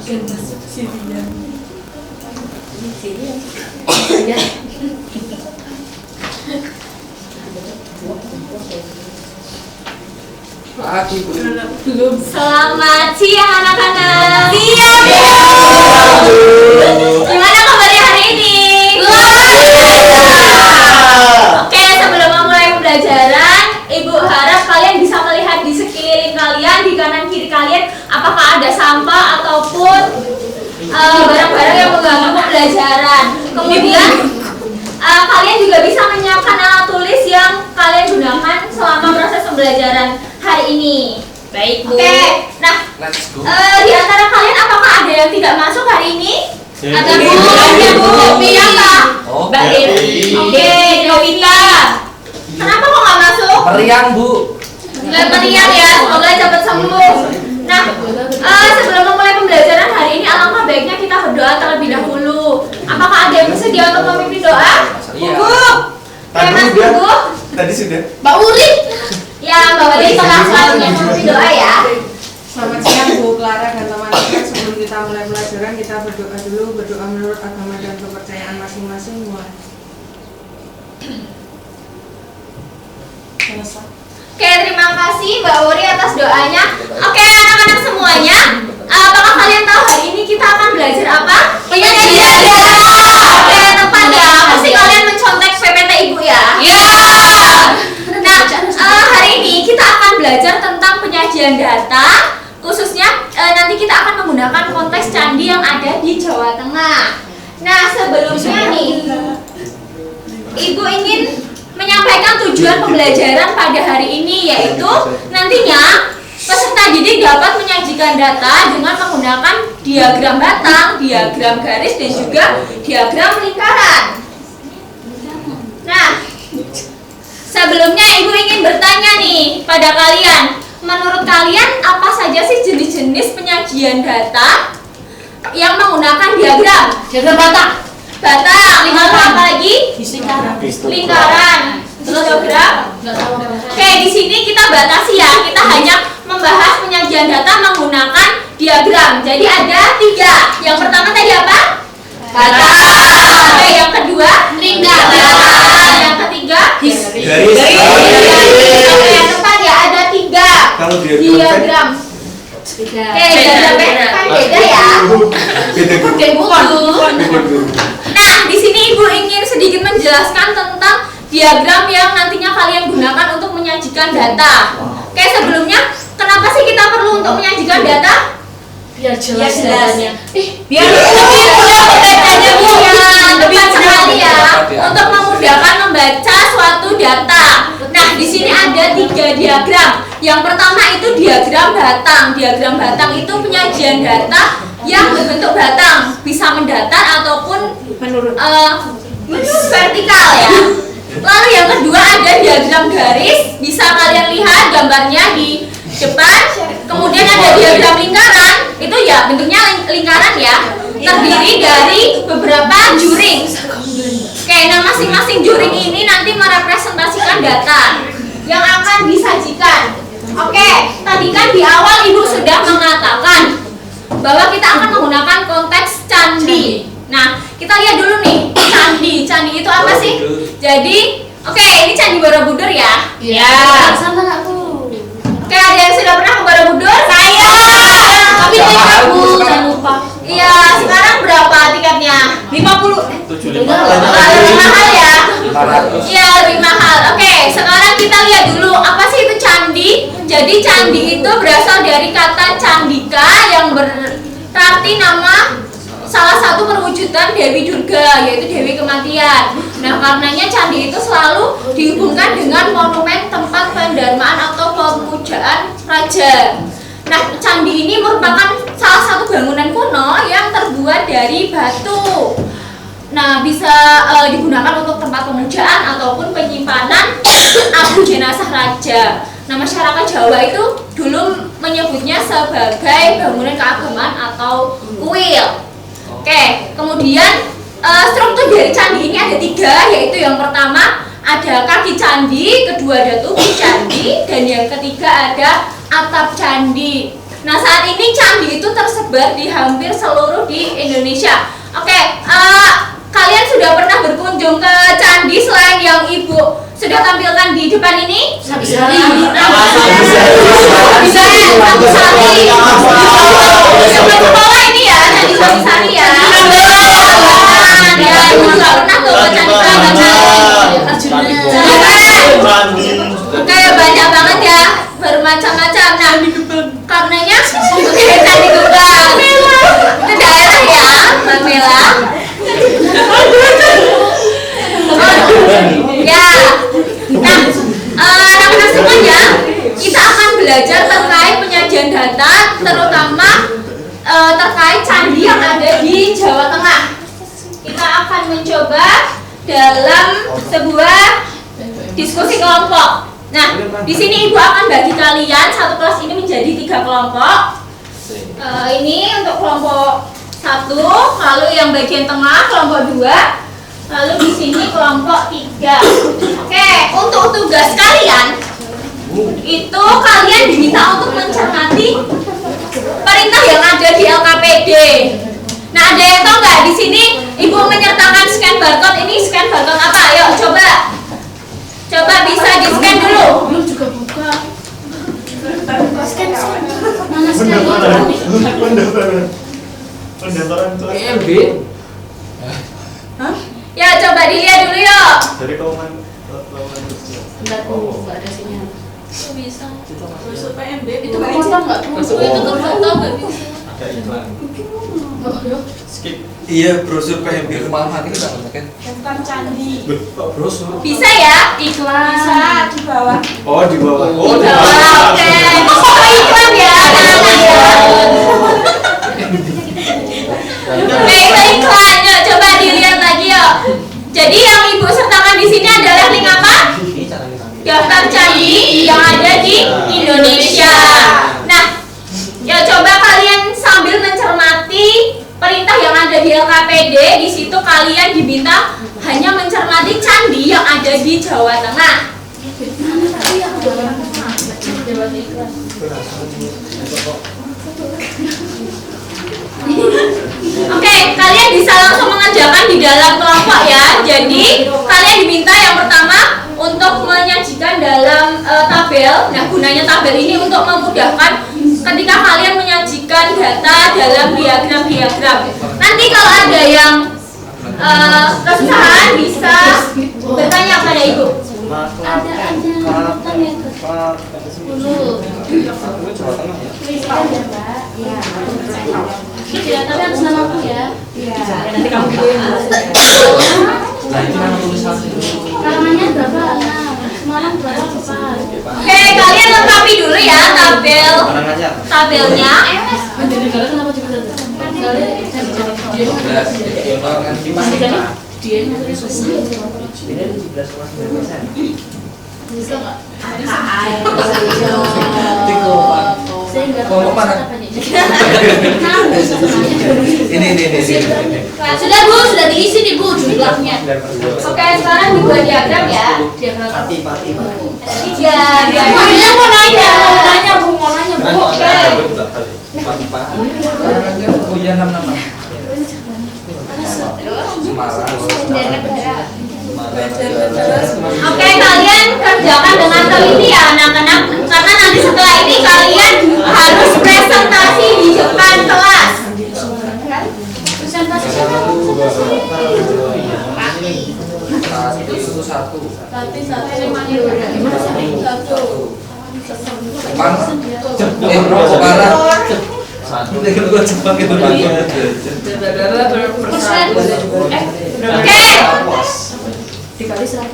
masuk sini ya. Belum. Selamat siang anak-anak. Siang ya. Gimana kabarnya hari ini? Oke, sebelum memulai pembelajaran, Ibu harap kalian bisa melihat di sekeliling kalian, di kanan kiri kalian, apakah ada sampah ataupun barang-barang yang mengganggu pembelajaran. Kemudian kalian juga bisa menyiapkan alat tulis yang kalian gunakan selama proses pembelajaran hari ini. Baik, Bu. Oke, nah di antara kalian apakah ada yang tidak masuk hari ini? Ada Bu, ada Bu, siapa? Mbak Dewi. Oke, Dewita. Kenapa kok nggak masuk? Meriang, Bu. Nggak meriang ya, semoga cepat sembuh. Nah, sebelum memulai pembelajaran hari ini, alangkah baiknya kita berdoa terlebih dahulu. Apakah ada yang bersedia untuk memimpin doa? Bu, Mas Bu. Tadi sudah. Mbak Uri. Ya, Mbak Uri tolong selanjutnya memimpin doa ya. Selamat siang Bu Clara dan teman-teman. Sebelum kita mulai pelajaran, kita berdoa dulu. Berdoa menurut agama dan kepercayaan masing-masing. Mulai. Oke, terima kasih Mbak Uri atas doanya. Oke, anak-anak semuanya, apakah kalian tahu hari ini kita akan belajar apa? Penyajian data. Oke, tepat ya. Pasti kalian mencontek PPT Ibu ya? Iya. Nah, hari ini kita akan belajar tentang penyajian data. Khususnya nanti kita akan menggunakan konteks candi yang ada di Jawa Tengah. Nah, sebelumnya nih, Ibu ingin menyampaikan tujuan pembelajaran pada hari ini, yaitu nantinya peserta didik dapat menyajikan data dengan menggunakan diagram batang, diagram garis, dan juga diagram lingkaran. Nah, sebelumnya Ibu ingin bertanya nih pada kalian, menurut kalian apa saja sih jenis-jenis penyajian data yang menggunakan diagram? Diagram batang. Batang, lingkaran apa lagi? Lingkaran. Histogram. Oke, di sini kita batasi ya. Kita hanya membahas penyajian data menggunakan diagram. Jadi ada 3. Yang pertama tadi apa? Batang. Oke, yang kedua lingkaran. Yang ketiga Garis. Oke, yang tepat ya, ada 3 Kalau diagram. Oke, diagram kan beda ya. Beda buku. Nah, di sini Ibu ingin sedikit menjelaskan tentang diagram yang nantinya kalian gunakan untuk menyajikan data. Oke, sebelumnya kenapa sih kita perlu untuk menyajikan data? Biar jelas datanya. Biar bedanya Bu ya, tepat sekali ya. Untuk memudahkan membaca suatu data. Nah, di sini ada 3 diagram. Yang pertama itu diagram batang. Diagram batang itu penyajian data yang berbentuk batang, bisa mendatar ataupun menurun vertikal ya. Lalu yang kedua ada diagram garis, bisa kalian lihat gambarnya di depan. Kemudian ada diagram lingkaran, itu ya bentuknya lingkaran ya, terdiri dari beberapa juring. Oke, nah masing-masing juring ini nanti merepresentasikan data yang akan disajikan. Oke, tadi kan di awal Ibu sudah mengatakan bahwa kita akan menggunakan konteks candi. Nah, kita lihat dulu nih, candi. Candi itu apa sih? Jadi, oke, ini Candi Borobudur ya? Iya. Sama nggak Bu? Oke, ada yang sudah pernah ke Borobudur? Saya. Tapi tiket Bu, jangan lupa. Iya, sekarang berapa tiketnya? 50. Lebih mahal ya? Iya, lebih mahal. Oke, sekarang kita lihat dulu apa sih itu candi. Jadi candi itu berasal dari kata candika yang berarti nama salah satu perwujudan Dewi Durga, yaitu Dewi Kematian. Nah, karenanya candi itu selalu dihubungkan dengan monumen tempat pendarmaan atau pemujaan raja. Nah, candi ini merupakan salah satu bangunan kuno yang terbuat dari batu. Nah, bisa digunakan untuk tempat pemujaan ataupun penyimpanan abu jenazah raja. Nah, masyarakat Jawa itu dulu menyebutnya sebagai bangunan keagamaan atau kuil. Oke, kemudian struktur dari candi ini ada 3, yaitu yang pertama ada kaki candi, kedua ada tubuh candi, dan yang ketiga ada atap candi. Nah, saat ini candi itu tersebar di hampir seluruh di Indonesia. Oke, kalian sudah pernah berkunjung ke candi selain yang Ibu sudah tampilkan di depan ini? Sabisari. Bisa ya, Sabisari. Sampai ke bawah ini ya, candi Sabisari ya. Ya, Ibu nggak pernah tuh ke candi Prambanan. Kayak banyak banget ya, bermacam-macam. Nah, karenanya candi Gebang. Itu daerah ya, Mbak Mela. Ya. Nah, anak-anak semuanya, kita akan belajar terkait penyajian data, terutama terkait candi yang ada di Jawa Tengah. Kita akan mencoba dalam sebuah diskusi kelompok. Nah, di sini Ibu akan bagi kalian satu kelas ini menjadi 3 kelompok. Ini untuk kelompok 1, lalu yang bagian tengah kelompok 2, lalu di sini kelompok 3. Oke, untuk tugas kalian itu kalian diminta untuk mencermati perintah yang ada di LKPD. Nah, ada yang tahu nggak di sini Ibu menyertakan scan barcode? Ini scan barcode apa? Ayo coba bisa di scan dulu. Belum juga buka. Scan. Mana scan? Pendaftaran kelas EMB. Ya, coba dilihat dulu yuk. dari kauman. Enggak ada sinyal. Kok bisa? Masuk PMB Itu foto enggak? Masuk. Itu tuh foto enggak bisa. Ada iklan. Skip. Iya, brosur PMB malam hari kita kan. bukan candi. Kok brosur? Bisa ya? Iklan. Bisa di bawah. Oh, di bawah. Di bawah, oke. Foto iklan ya, anak-anak ya. Oke, itu iklan. Yuk, coba dilihat lagi yuk. Jadi yang Ibu sertakan di sini adalah link apa? Daftar candi yang ada di Indonesia. Nah, ya coba kalian sambil mencermati perintah yang ada di LKPD. Di situ kalian diminta hanya mencermati candi yang ada di Jawa Tengah. Oke, kalian bisa langsung mengerjakan di dalam kelompok ya. Jadi kalian diminta yang pertama untuk menyajikan dalam tabel. Nah, gunanya tabel ini untuk memudahkan ketika kalian menyajikan data dalam diagram-diagram. Nanti kalau ada yang kesusahan bisa bertanya pada Ibu. Ada Iya, tapi atas nama aku ya. Iya. Nanti kamu Nah, itu nama tulisan itu. karangannya berapa? Semalam berapa cepat? Oke, kalian lengkapi dulu ya tabelnya. Kenapa juga dia bisa nggak? Saya nggak tahu Kelompok mana? Ini. Sudah Bu, sudah diisi nih Bu jumlahnya. Oke, sekarang dibuat diagram ya. Ada 3 diagramnya. Mau nanya Bu. Oke. Oh iya, 6. Oke, kalian kerjakan dengan teliti ya anak-anak. Karena nanti setelah ini kalian harus presentasi di depan kelas. presentasi Satu. Oke.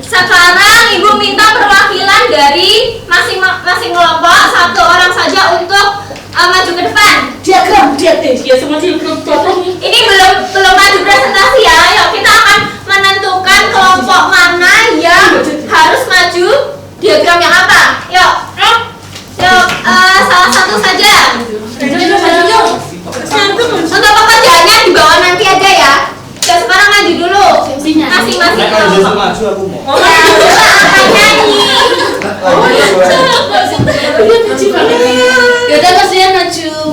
Sekarang Ibu minta perwakilan dari masing-masing kelompok, 1 orang saja untuk maju ke depan. diagram dia semua Ini belum maju presentasi ya. Yuk kita akan menentukan kelompok mana yang harus maju diagram yang apa. Yuk, salah satu saja. Untuk pekerjaannya dibawa nanti aja ya. Oke, sekarang maju dulu. Masing-masing kelompok. Maju aku mau. Akan nyanyi. Yaudah Mas Rian maju.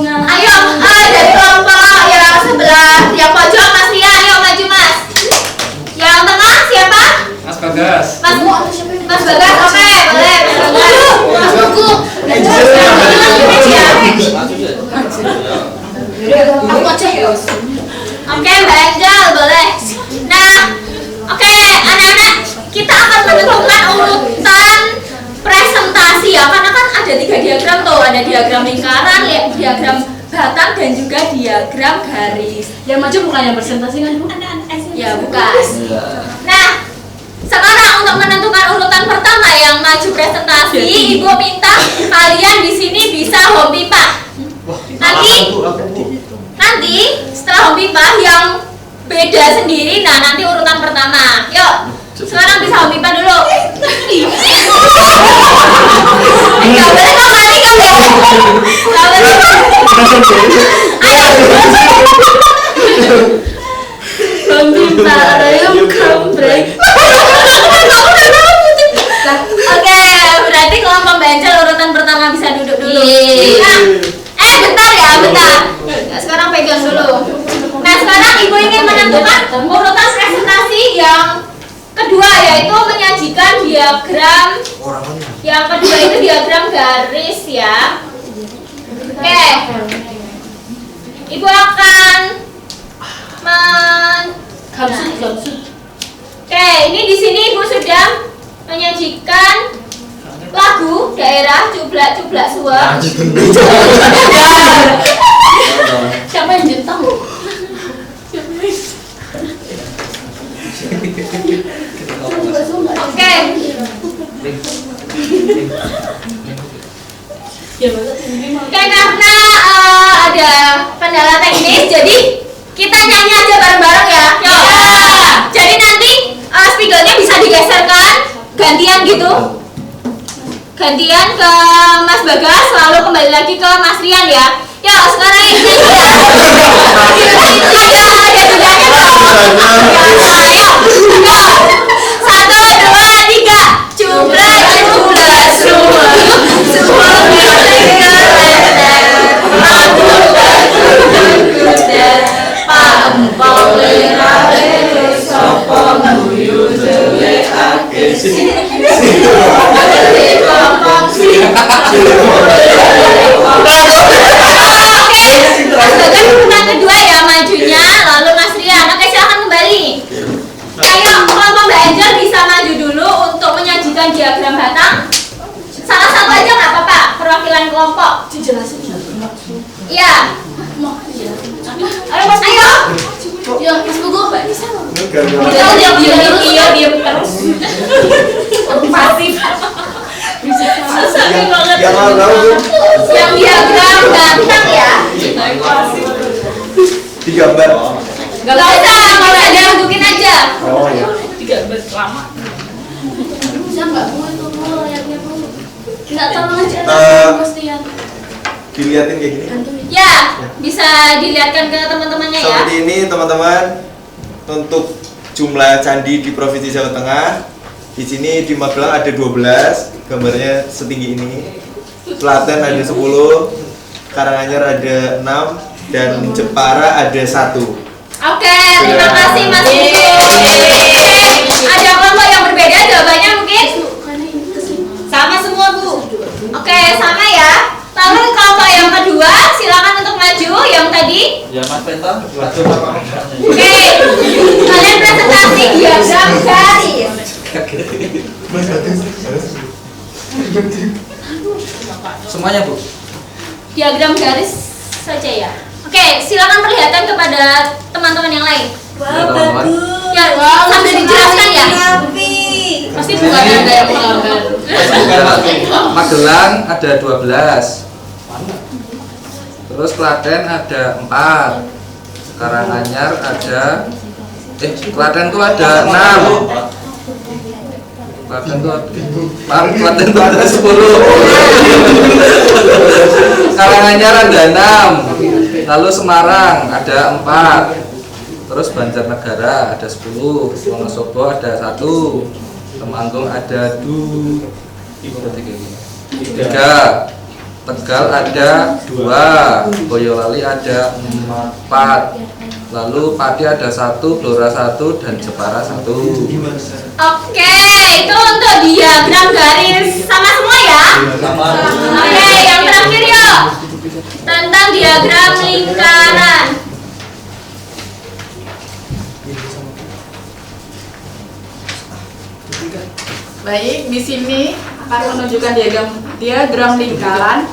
Aku aja ya. Oke, Mbak Angel boleh. Nah, oke anak-anak, kita akan menentukan urutan presentasi ya, karena kan ada 3 diagram tuh, ada diagram lingkaran, diagram batang dan juga diagram garis. Yang maju bukan yang presentasi kan Bu? Ya bukan. Nah, sekarang untuk menentukan urutan pertama yang maju presentasi, Ibu minta kalian di sini bisa home pipa. Nanti setelah home pipa yang beda sendiri, nah nanti urutan pertama. Yuk, sekarang bisa home pipa dulu. Enggak boleh kembali kamu. Enggak boleh. Ayo. Home pipa, ayo kombrek. Oke, berarti kelompok Angel urutan pertama bisa duduk dulu. Nah, bentar ya, bentar. Nah, sekarang pegang dulu. Nah, sekarang Ibu ingin menentukan urutan presentasi yang kedua, yaitu menyajikan diagram. Yang kedua itu diagram garis ya. Oke. Ibu akan Gamsut. Oke, ini di sini Ibu sudah menyajikan lagu daerah Cublak Suweng. Siapa yang jentang? Oke. Oke, karena ada kendala teknis, jadi kita nyanyi aja bareng-bareng ya. Yuk. Jadi nanti spidolnya bisa digeserkan gantian gitu. Gantian ke Mas Bagas, lalu kembali lagi ke Mas Rian ya. Yuk, sekarang ini ya. Ada bedanya dong. Ayo. 1, 2, 3. Cublak Suweng. Urutan kedua ya majunya, lalu Mas Rian. Oke, silakan kembali. Ayo, kelompok Mbak Angel bisa maju dulu untuk menyajikan diagram batang. Salah satu aja nggak apa-apa, perwakilan kelompok. Dijelasin. Iya. Ayo Mas, ayo. Ya, Mas Bugo, Mbak bisa. Diam terus. Pasif. Sakit banget. Yang diagram batang ya. Digambar. Gak usah, kalau ada tunjukin aja. Oh ya. Bisa nggak Bu itu Bu layarnya Bu? Nggak tolong aja Mas Rian. Dilihatin kayak gini. Ya, bisa dilihatkan ke teman-temannya ya. Seperti ini teman-teman, untuk jumlah candi di Provinsi Jawa Tengah. Di sini di Magelang ada 12, gambarnya setinggi ini. Klaten ada 10, Karanganyar ada 6, dan Jepara ada 1. Oke, terima kasih Mas Bugo. Ada kelompok yang berbeda jawabannya mungkin? Sama semua Bu. Oke, sama ya. Lalu kelompok yang kedua, silakan untuk maju. Yang tadi. Ya Mas Penta. Oke, kalian presentasi diagram garis. Semuanya Bu. Diagram garis saja ya. Oke, silakan perlihatkan kepada teman-teman yang lain. Ya, sambil dijelaskan ya. Pasti bukan ada yang menggambar. Magelang ada 12. Terus Klaten ada 4. Karanganyar ada Klaten tuh ada 6. Klaten tuh ada 10. Karanganyar ada 6. Lalu Semarang ada 4. Terus Banjarnegara ada 10. Wonosobo ada 1. Temanggung ada 3. Tegal ada 2. Boyolali ada 4. Lalu Pati ada 1, Blora 1, dan Jepara 1. Oke, itu untuk diagram garis sama semua ya. Sama. Oke, yang terakhir yuk. tentang diagram lingkaran. Baik, di sini akan menunjukkan diagram lingkaran.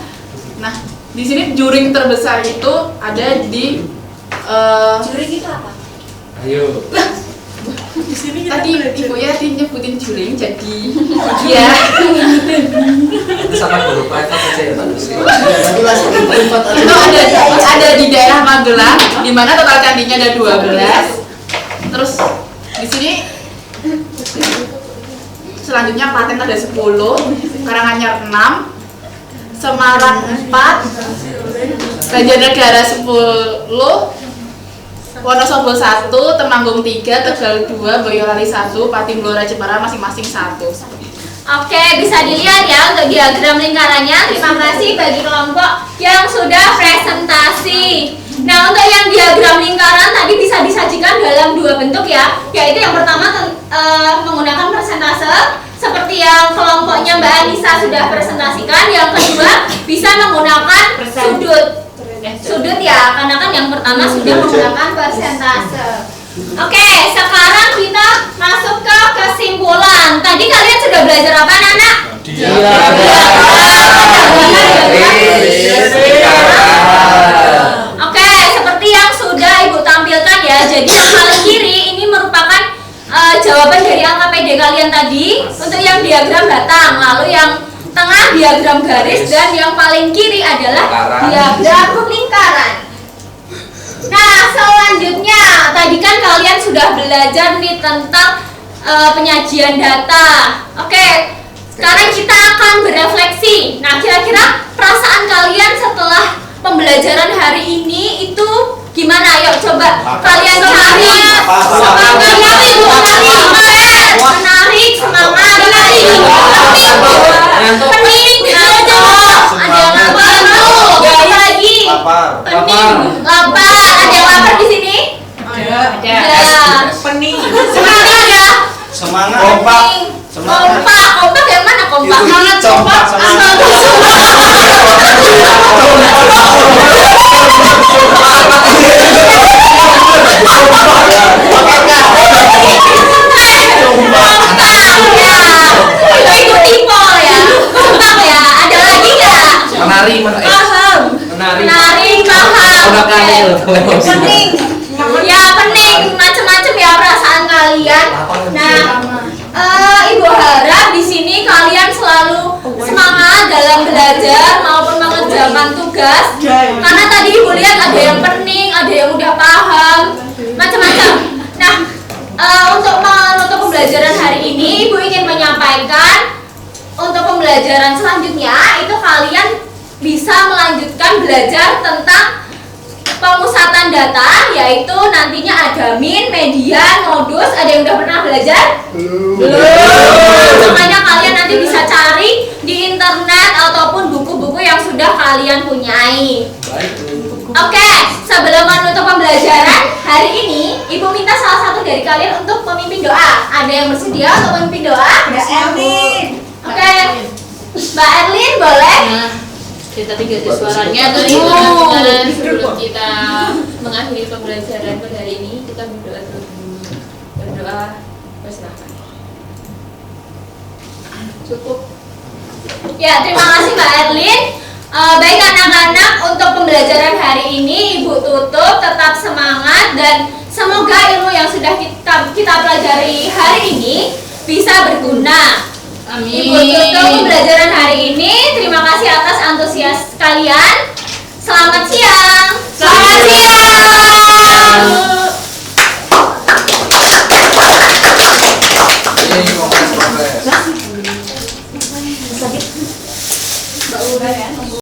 Nah, di sini juring terbesar itu ada di Juring itu apa? Ayo. tadi ibu ya nyebutin juring, jadi ya Itu sama guru privat aja ya Pak. itu ada di daerah Magelang, di mana total candinya ada 12. Terus di sini selanjutnya Klaten ada 10, Karanganyar 6, Semarang 4, Banjarnegara 10, Wonosobo 1, Temanggung 3, Tegal 2, Boyolali 1, Patimblora, Jepara masing-masing 1. Oke, bisa dilihat ya untuk diagram lingkarannya. Terima kasih bagi kelompok yang sudah presentasi. Nah, untuk yang diagram lingkaran tadi bisa disajikan dalam dua bentuk ya, yaitu yang pertama menggunakan persentase seperti yang kelompoknya Mbak Anissa sudah presentasikan. Yang kedua bisa menggunakan sudut ya, karena kan yang pertama sudah menggunakan persentase. Oke, sekarang kita masuk ke kesimpulan. Tadi kalian sudah belajar apa, anak-anak? Oke, seperti yang sudah Ibu tampilkan ya. Jadi yang paling kiri ini merupakan jawaban dari angka PD kalian tadi untuk yang diagram batang. Lalu yang tengah diagram garis dan yang paling kiri adalah diagram lingkaran. Nah, selanjutnya tadi kan kalian sudah belajar nih tentang penyajian data. Oke, sekarang kita akan berefleksi. Nah, kira-kira perasaan kalian setelah pembelajaran hari ini itu gimana? Ayo coba kalian cari semangat, menarik, semangat, pening, ada yang lapar, apa lagi? Pening, lapar, ada yang lapar di sini? Ada. Pening. Semangat ya. Semangat. Kompak yang mana kompak? Compak. Itu tipe ya. Kompak ya. Ada lagi nggak? Menari, Paham. Menari paham. Pening. Ya pening, macam-macam ya perasaan kalian. Nah, Ibu harap di sini kalian selalu semangat dalam belajar maupun mengerjakan tugas. Karena tadi Ibu lihat ada yang pening, ada yang udah paham, macam-macam. Nah, untuk menutup pembelajaran hari ini, Ibu ingin menyampaikan untuk pembelajaran selanjutnya itu kalian bisa melanjutkan belajar tentang pemusatan data, yaitu nantinya ada min, median, modus. Ada yang udah pernah belajar? Belum. Makanya kalian nanti bisa cari di internet ataupun buku-buku yang sudah kalian punyai. Oke, sebelum menutup pembelajaran hari ini, Ibu minta salah satu dari kalian untuk memimpin doa. Ada yang bersedia untuk memimpin doa? Mbak Erlin. Oke, Mbak Erlin boleh? Kita tinggal di suaranya teman-teman. Sebelum kita mengakhiri pembelajaran pada hari ini, kita berdoa dulu. Berdoa, persilakan. Cukup. Ya, terima kasih Mbak Erlin. Baik anak-anak, untuk pembelajaran hari ini Ibu tutup, tetap semangat dan semoga ilmu yang sudah kita pelajari hari ini bisa berguna. Amin. Ibu tutup pembelajaran hari ini. Terima kasih atas antusias kalian. Selamat siang. Selamat siang.